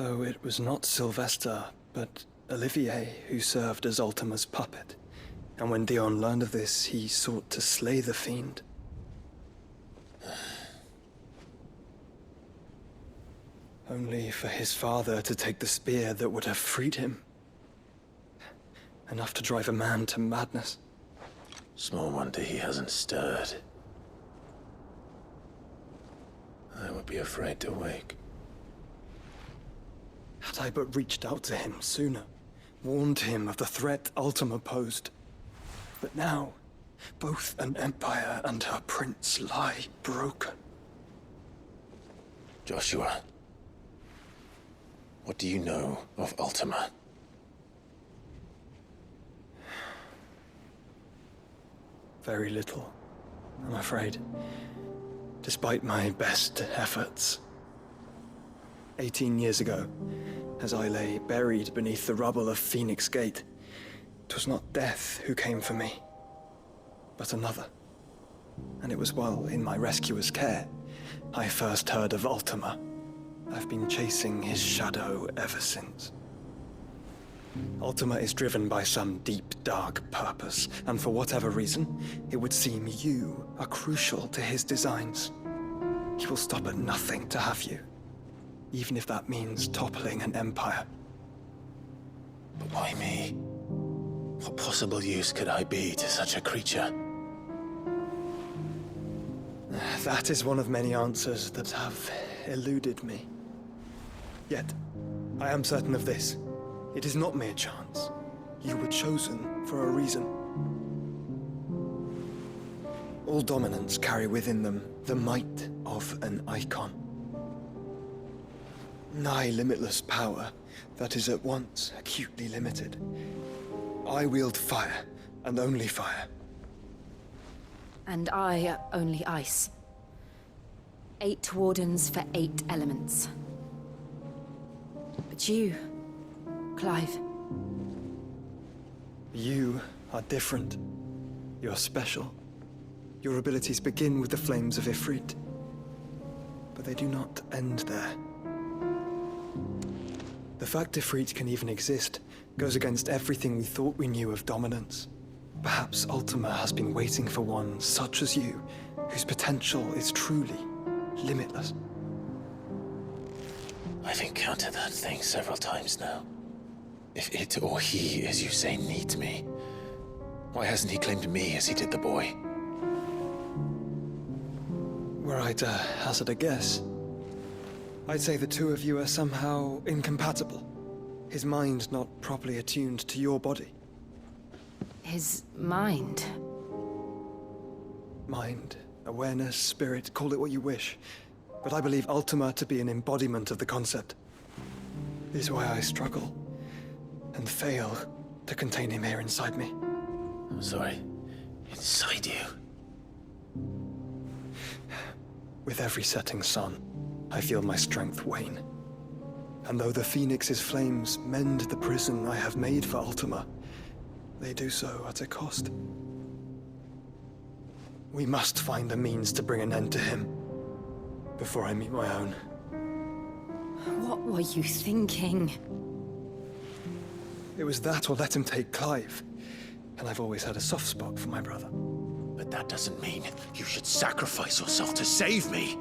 So it was not Sylvester, but Olivier who served as Ultima's puppet. And when Dion learned of this, he sought to slay the fiend. Only for his father to take the spear that would have freed him. Enough to drive a man to madness. Small wonder he hasn't stirred. I would be afraid to wake. Had I but reached out to him sooner, warned him of the threat Ultima posed. But now, both an empire and her prince lie broken. Joshua, what do you know of Ultima? Very little, I'm afraid. Despite my best efforts. 18 years ago, as I lay buried beneath the rubble of Phoenix Gate, 'twas not death who came for me, but another. And it was while in my rescuer's care, I first heard of Ultima. I've been chasing his shadow ever since. Ultima is driven by some deep, dark purpose, and for whatever reason, it would seem you are crucial to his designs. He will stop at nothing to have you, even if that means toppling an empire. But why me? What possible use could I be to such a creature? That is one of many answers that have eluded me. Yet, I am certain of this. It is not mere chance. You were chosen for a reason. All dominants carry within them the might of an icon. Nigh limitless power that is at once acutely limited. I wield fire, and only fire. And I only ice. 8 wardens for 8 elements. But you, Clive. You are different. You're special. Your abilities begin with the flames of Ifrit. But they do not end there. The fact Ifrit can even exist goes against everything we thought we knew of dominance. Perhaps Ultima has been waiting for one such as you, whose potential is truly limitless. I've encountered that thing several times now. If it or he, as you say, needs me, why hasn't he claimed me as he did the boy? Were I to hazard a guess, I'd say the two of you are somehow incompatible. His mind not properly attuned to your body. His mind. Mind, awareness, spirit, call it what you wish. But I believe Ultima to be an embodiment of the concept. This is why I struggle and fail to contain him here inside me. I'm sorry. Inside you? With every setting sun, I feel my strength wane. And though the Phoenix's flames mend the prison I have made for Ultima, they do so at a cost. We must find a means to bring an end to him before I meet my own. What were you thinking? It was that or let him take Clive. And I've always had a soft spot for my brother. But that doesn't mean you should sacrifice yourself to save me.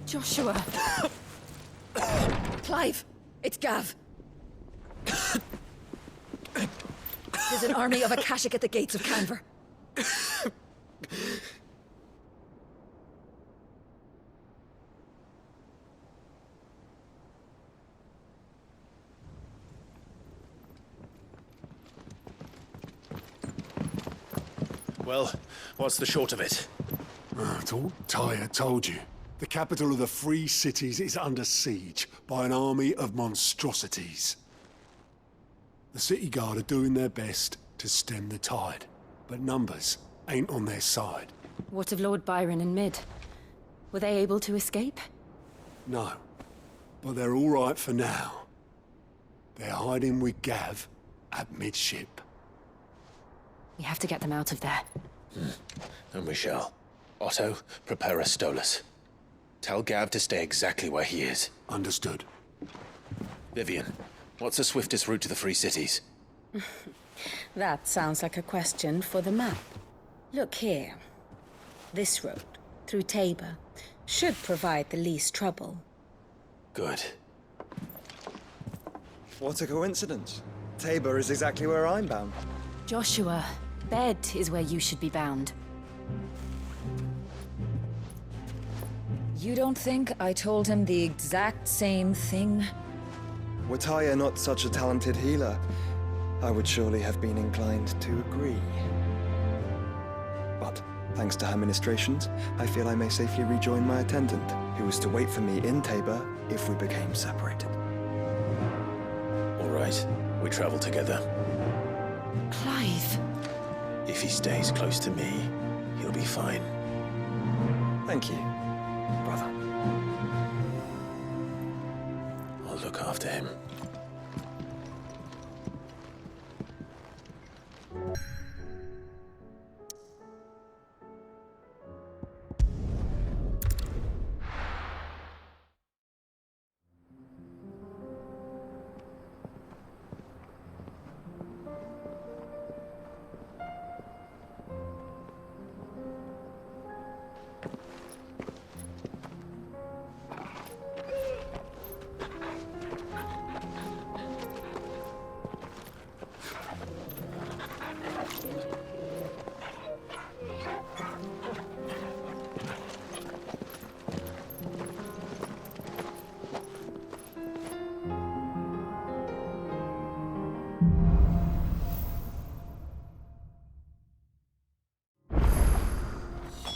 Joshua. Clive, it's Gav. There's an army of Akashic at the gates of Canver. Well, what's the short of it? Thought Tyre told you. The capital of the Free Cities is under siege by an army of monstrosities. The City Guard are doing their best to stem the tide, but numbers ain't on their side. What of Lord Byron and Mid? Were they able to escape? No, but they're all right for now. They're hiding with Gav at midship. We have to get them out of there. And we shall. Otto, prepare a Stolas. Tell Gav to stay exactly where he is. Understood. Vivian, what's the swiftest route to the Free Cities? That sounds like a question for the map. Look here. This road, through Tabor, should provide the least trouble. Good. What a coincidence. Tabor is exactly where I'm bound. Joshua, Bed is where you should be bound. You don't think I told him the exact same thing? Were Tyr not such a talented healer, I would surely have been inclined to agree. But thanks to her ministrations, I feel I may safely rejoin my attendant, who was to wait for me in Tabor if we became separated. All right, we travel together. Clive. If he stays close to me, he'll be fine. Thank you, brother. I'll look after him.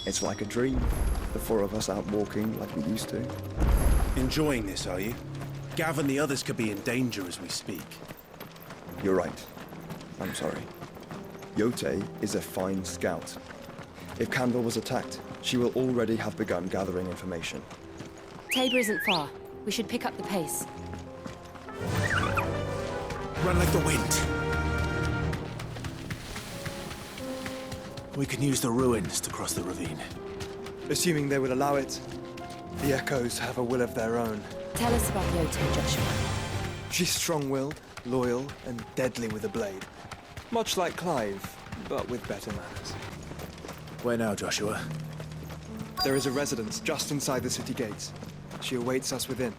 It's like a dream. The four of us out walking like we used to. Enjoying this, are you? Gav and the others could be in danger as we speak. You're right. I'm sorry. Yote is a fine scout. If Candle was attacked, she will already have begun gathering information. Tabor isn't far. We should pick up the pace. Run like the wind. We can use the ruins to cross the ravine. Assuming they will allow it, the Echoes have a will of their own. Tell us about Yote, Joshua. She's strong-willed, loyal, and deadly with a blade. Much like Clive, but with better manners. Where now, Joshua? There is a residence just inside the city gates. She awaits us within.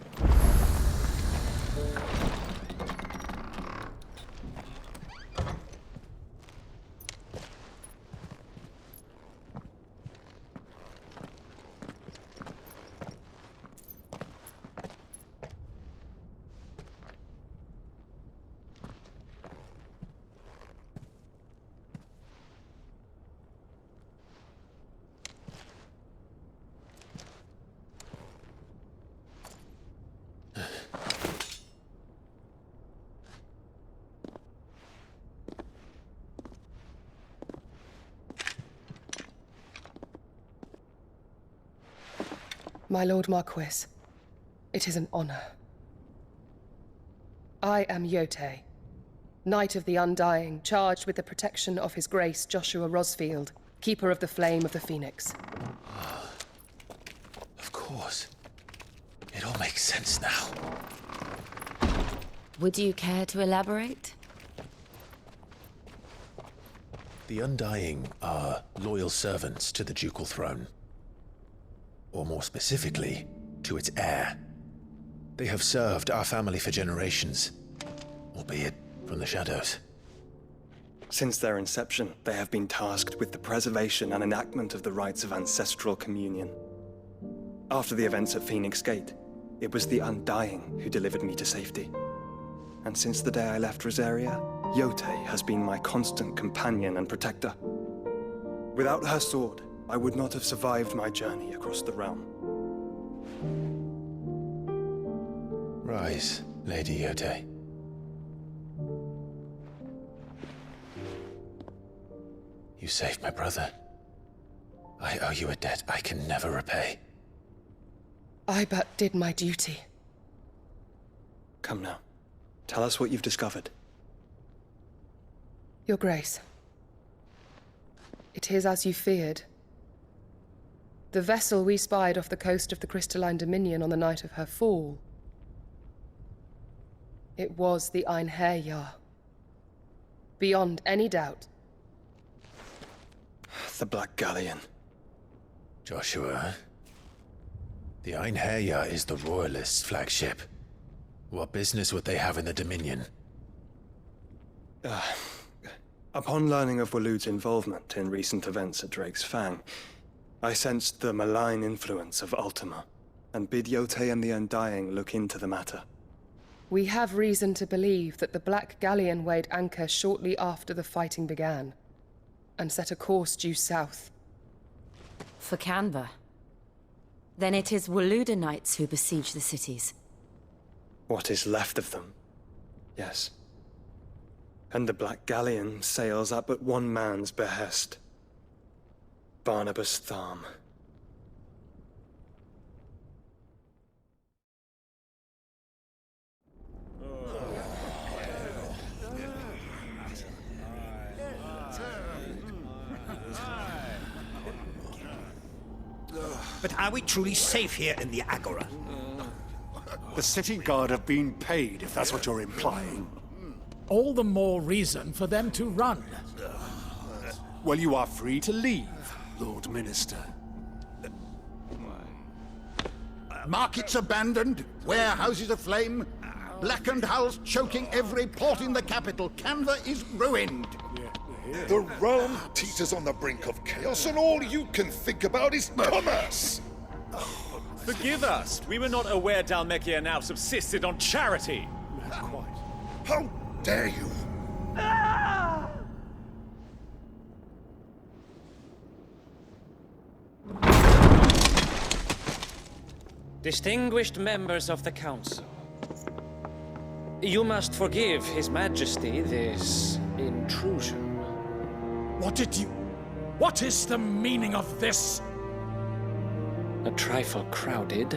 My Lord Marquis, it is an honor. I am Yote, Knight of the Undying, charged with the protection of His Grace Joshua Rosfield, Keeper of the Flame of the Phoenix. Of course. It all makes sense now. Would you care to elaborate? The Undying are loyal servants to the ducal throne. Or more specifically, to its heir. They have served our family for generations, albeit from the shadows. Since their inception, they have been tasked with the preservation and enactment of the rites of ancestral communion. After the events at Phoenix Gate, it was the Undying who delivered me to safety. And since the day I left Rosaria, Yote has been my constant companion and protector. Without her sword, I would not have survived my journey across the realm. Rise, Lady Yote. You saved my brother. I owe you a debt I can never repay. I but did my duty. Come now. Tell us what you've discovered. Your Grace. It is as you feared. The vessel we spied off the coast of the Crystalline Dominion on the night of her fall. It was the Einherjar. Beyond any doubt. The Black Galleon. Joshua, the Einherjar is the Royalists' flagship. What business would they have in the Dominion? Upon learning of Waloed's involvement in recent events at Drake's Fang, I sensed the malign influence of Ultima, and bid Yotei and the Undying look into the matter. We have reason to believe that the Black Galleon weighed anchor shortly after the fighting began, and set a course due south. For Canva. Then it is Waloeda Knights who besiege the cities. What is left of them? Yes. And the Black Galleon sails at but one man's behest. Barnabas Tharm. But are we truly safe here in the Agora? The city guard have been paid, if that's what you're implying. All the more reason for them to run. Well, you are free to leave, Lord Minister. Markets abandoned, warehouses aflame, blackened hulls choking every port in the capital. Canva is ruined. The realm teeters on the brink of chaos, and all you can think about is commerce! Forgive us! We were not aware Dhalmekia now subsisted on charity! How dare you! Distinguished members of the Council, you must forgive His Majesty this intrusion. What is the meaning of this? A trifle crowded,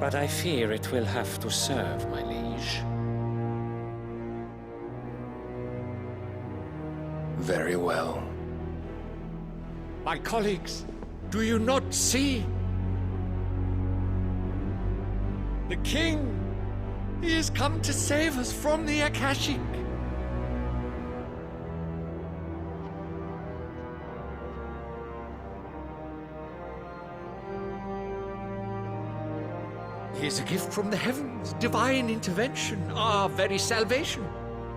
but I fear it will have to serve, my liege. Very well. My colleagues, do you not see? The King! He has come to save us from the Akashic! He is a gift from the heavens, divine intervention, our very salvation.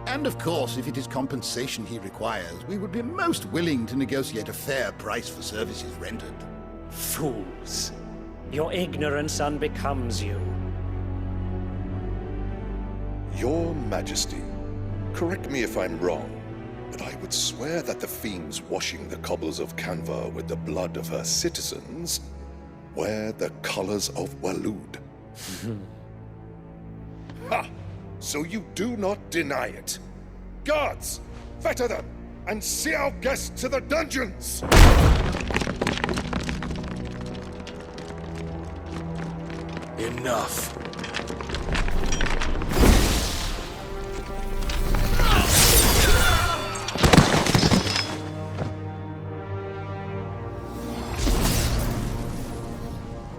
And of course, if it is compensation he requires, we would be most willing to negotiate a fair price for services rendered. Fools! Your ignorance unbecomes you. Your Majesty, correct me if I'm wrong, but I would swear that the fiends washing the cobbles of Canva with the blood of her citizens wear the colors of Waloed. Ha! So you do not deny it. Guards, fetter them, and see our guests to the dungeons! Enough.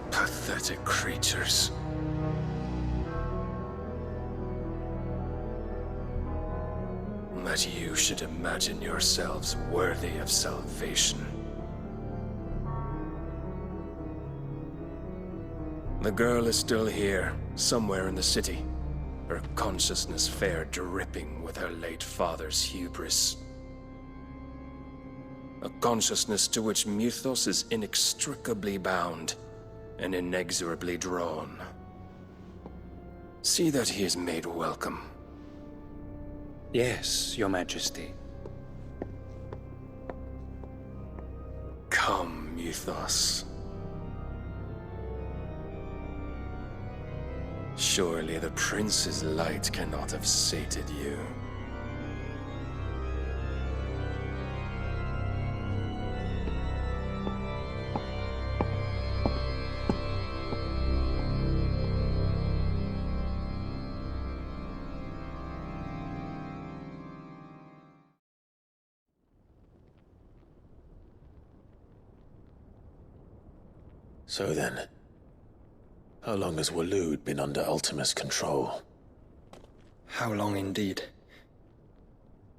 Pathetic creatures. That you should imagine yourselves worthy of salvation. The girl is still here, somewhere in the city, her consciousness fair dripping with her late father's hubris. A consciousness to which Mythos is inextricably bound and inexorably drawn. See that he is made welcome. Yes, Your Majesty. Come, Mythos. Surely the prince's light cannot have sated you. So then, how long has Waloed been under Ultima's control? How long indeed?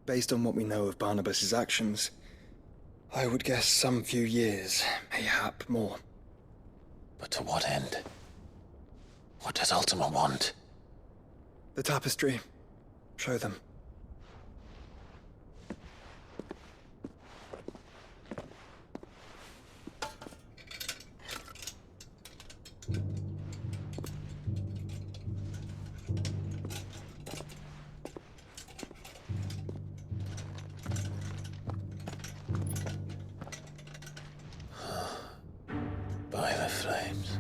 Based on what we know of Barnabas's actions, I would guess some few years, mayhap more. But to what end? What does Ultima want? The tapestry. Show them. By the flames.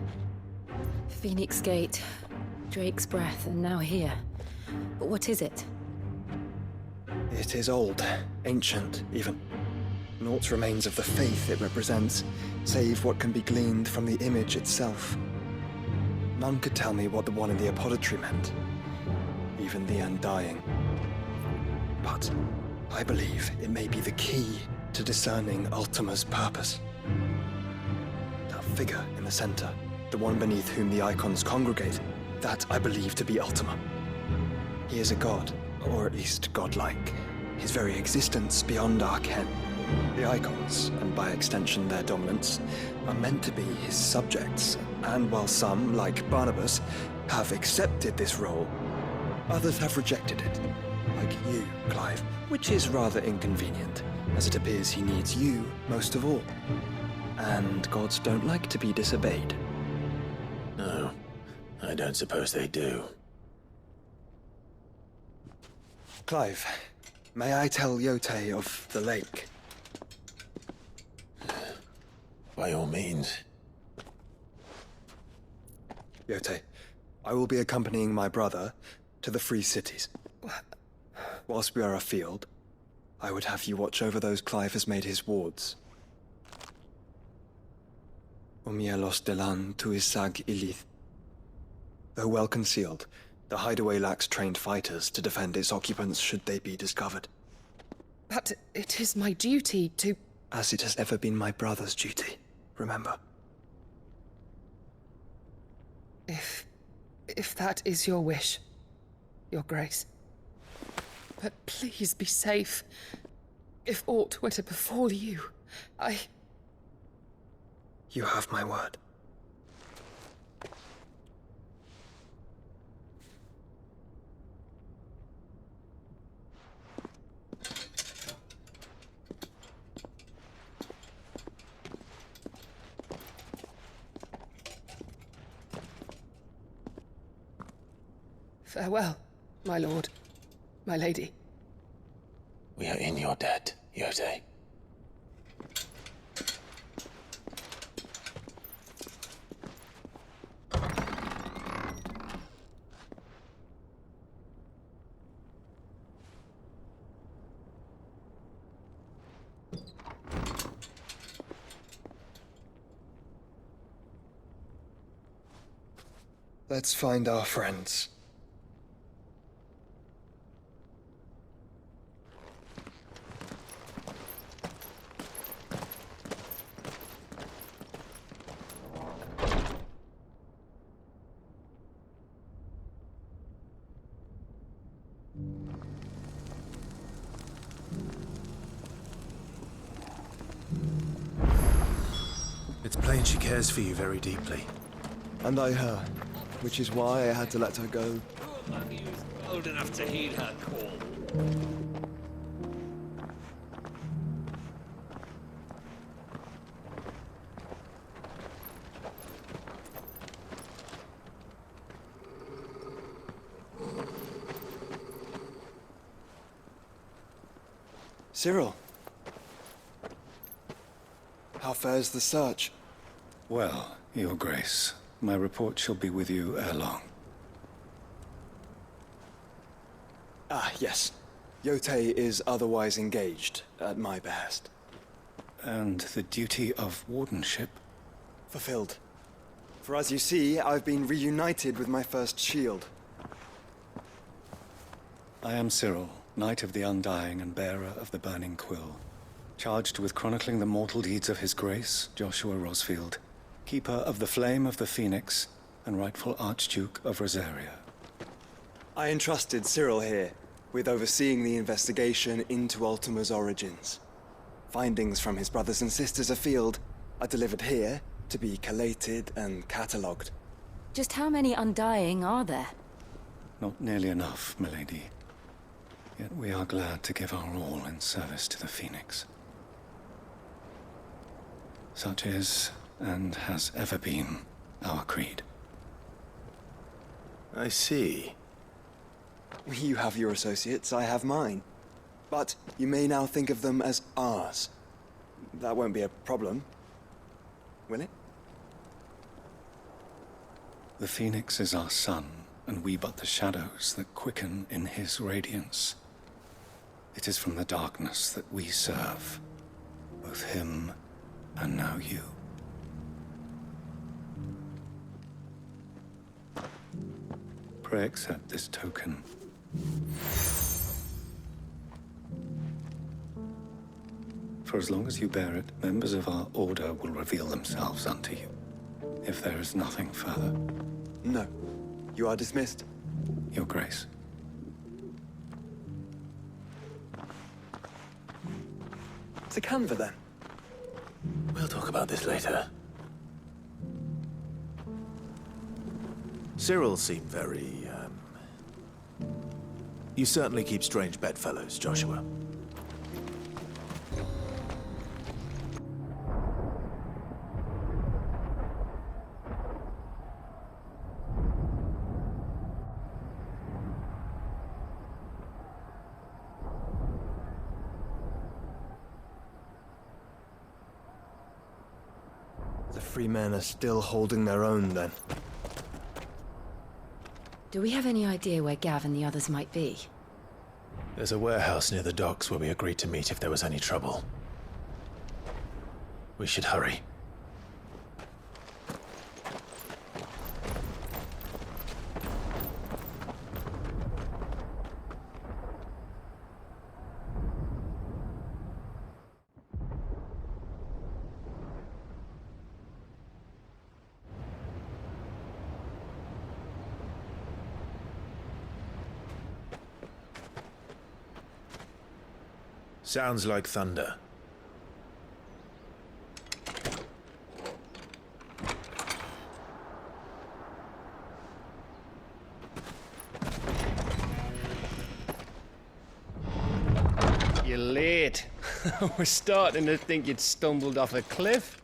Phoenix Gate, Drake's Breath, and now here. But what is it? It is old, ancient, even. Naught remains of the faith it represents, save what can be gleaned from the image itself. None could tell me what the one in the apothecary meant, even the Undying. But I believe it may be the key to discerning Ultima's purpose. That figure in the center, the one beneath whom the icons congregate, that I believe to be Ultima. He is a god, or at least godlike. His very existence beyond our ken. The icons, and by extension their dominants, are meant to be his subjects, and while some, like Barnabas, have accepted this role, others have rejected it, like you, Clive, which is rather inconvenient, as it appears he needs you most of all. And gods don't like to be disobeyed. No, I don't suppose they do. Clive, may I tell Yotei of the lake? By all means. Yotei, I will be accompanying my brother to the Free Cities. Whilst we are afield, I would have you watch over those Clive has made his wards. Umielos delan tuisag ilith. Though well concealed, the hideaway lacks trained fighters to defend its occupants should they be discovered. But it is my duty to... As it has ever been my brother's duty, remember. If that is your wish, Your Grace. But please be safe. If aught were to befall you, You have my word. Farewell, my lord, my lady. We are in your debt, Yotei. Let's find our friends. It's plain she cares for you very deeply. And I her, which is why I had to let her go. He was old enough to heed her call. Cyril. How fares the search? Well, Your Grace, my report shall be with you ere long. Ah, yes. Yotei is otherwise engaged, at my behest. And the duty of wardenship? Fulfilled. For as you see, I've been reunited with my first shield. I am Cyril, Knight of the Undying and bearer of the Burning Quill, charged with chronicling the mortal deeds of His Grace, Joshua Rosfield, Keeper of the Flame of the Phoenix, and rightful Archduke of Rosaria. I entrusted Cyril here with overseeing the investigation into Ultima's origins. Findings from his brothers and sisters afield are delivered here to be collated and catalogued. Just how many Undying are there? Not nearly enough, milady. Yet we are glad to give our all in service to the Phoenix. Such is, and has ever been, our creed. I see. You have your associates, I have mine. But you may now think of them as ours. That won't be a problem, will it? The Phoenix is our sun, and we but the shadows that quicken in his radiance. It is from the darkness that we serve, both him and now you. Pray accept this token. For as long as you bear it, members of our order will reveal themselves unto you, if there is nothing further. No. You are dismissed. Your Grace. To Canva, then. We'll talk about this later. Cyril seemed very, You certainly keep strange bedfellows, Joshua. The free men are still holding their own, then. Do we have any idea where Gav and the others might be? There's a warehouse near the docks where we agreed to meet if there was any trouble. We should hurry. Sounds like thunder. You're late. We're starting to think you'd stumbled off a cliff.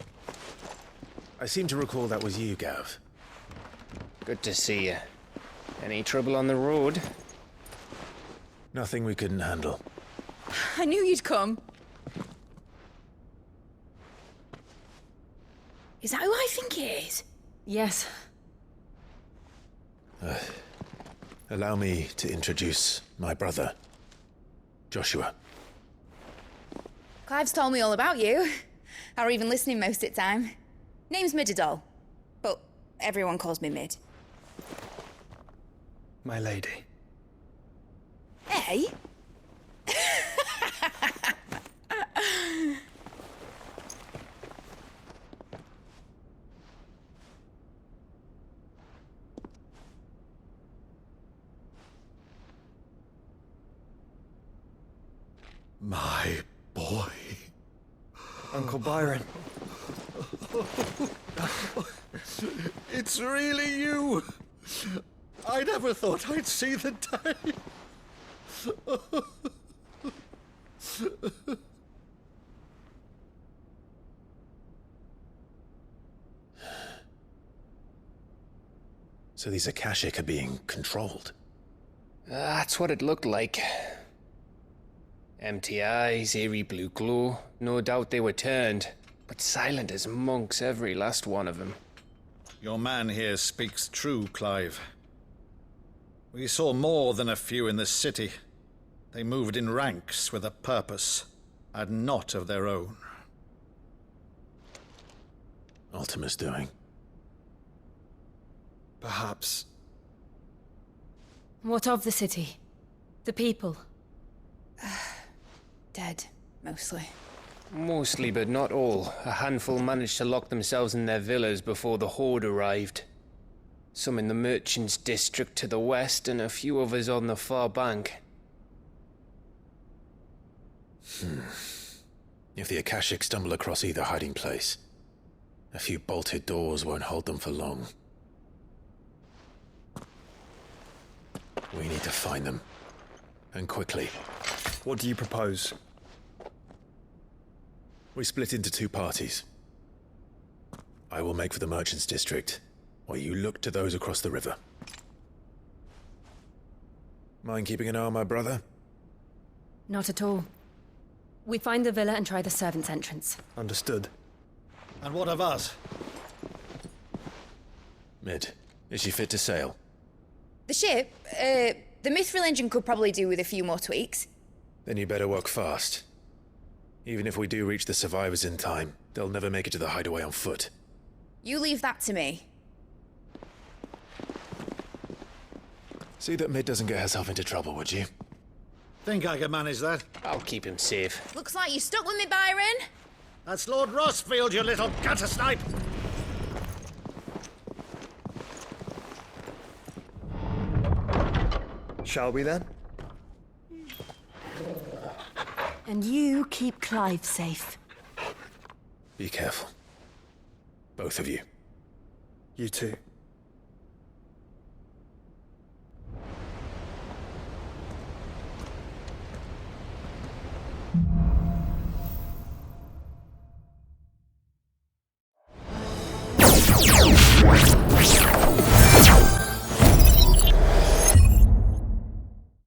I seem to recall that was you, Gav. Good to see you. Any trouble on the road? Nothing we couldn't handle. I knew you'd come. Is that who I think it is? Yes. Allow me to introduce my brother, Joshua. Clive's told me all about you. Or even listening most of the time. Name's Midadol, but everyone calls me Mid. My lady. Hey? My boy. Uncle Byron. It's really you. I never thought I'd see the day. So these Akashic are being controlled? That's what it looked like. Empty eyes, eerie blue glow. No doubt they were turned, but silent as monks, every last one of them. Your man here speaks true, Clive. We saw more than a few in the city. They moved in ranks with a purpose, and not of their own. Ultima's doing. Perhaps. What of the city? The people? Dead, mostly. Mostly, but not all. A handful managed to lock themselves in their villas before the Horde arrived. Some in the Merchants District to the west, and a few others on the far bank. If the Akashic stumble across either hiding place, a few bolted doors won't hold them for long. We need to find them. And quickly. What do you propose? We split into two parties. I will make for the Merchants District, while you look to those across the river. Mind keeping an eye on my brother? Not at all. We find the villa and try the servants' entrance. Understood. And what of us? Mid, is she fit to sail? The ship, the Mithril engine could probably do with a few more tweaks. Then you better work fast. Even if we do reach the survivors in time, they'll never make it to the hideaway on foot. You leave that to me. See that Mid doesn't get herself into trouble, would you? Think I can manage that? I'll keep him safe. Looks like you stuck with me, Byron. That's Lord Rossfield, you little gutter snipe! Shall we then? And you keep Clive safe. Be careful. Both of you. You too.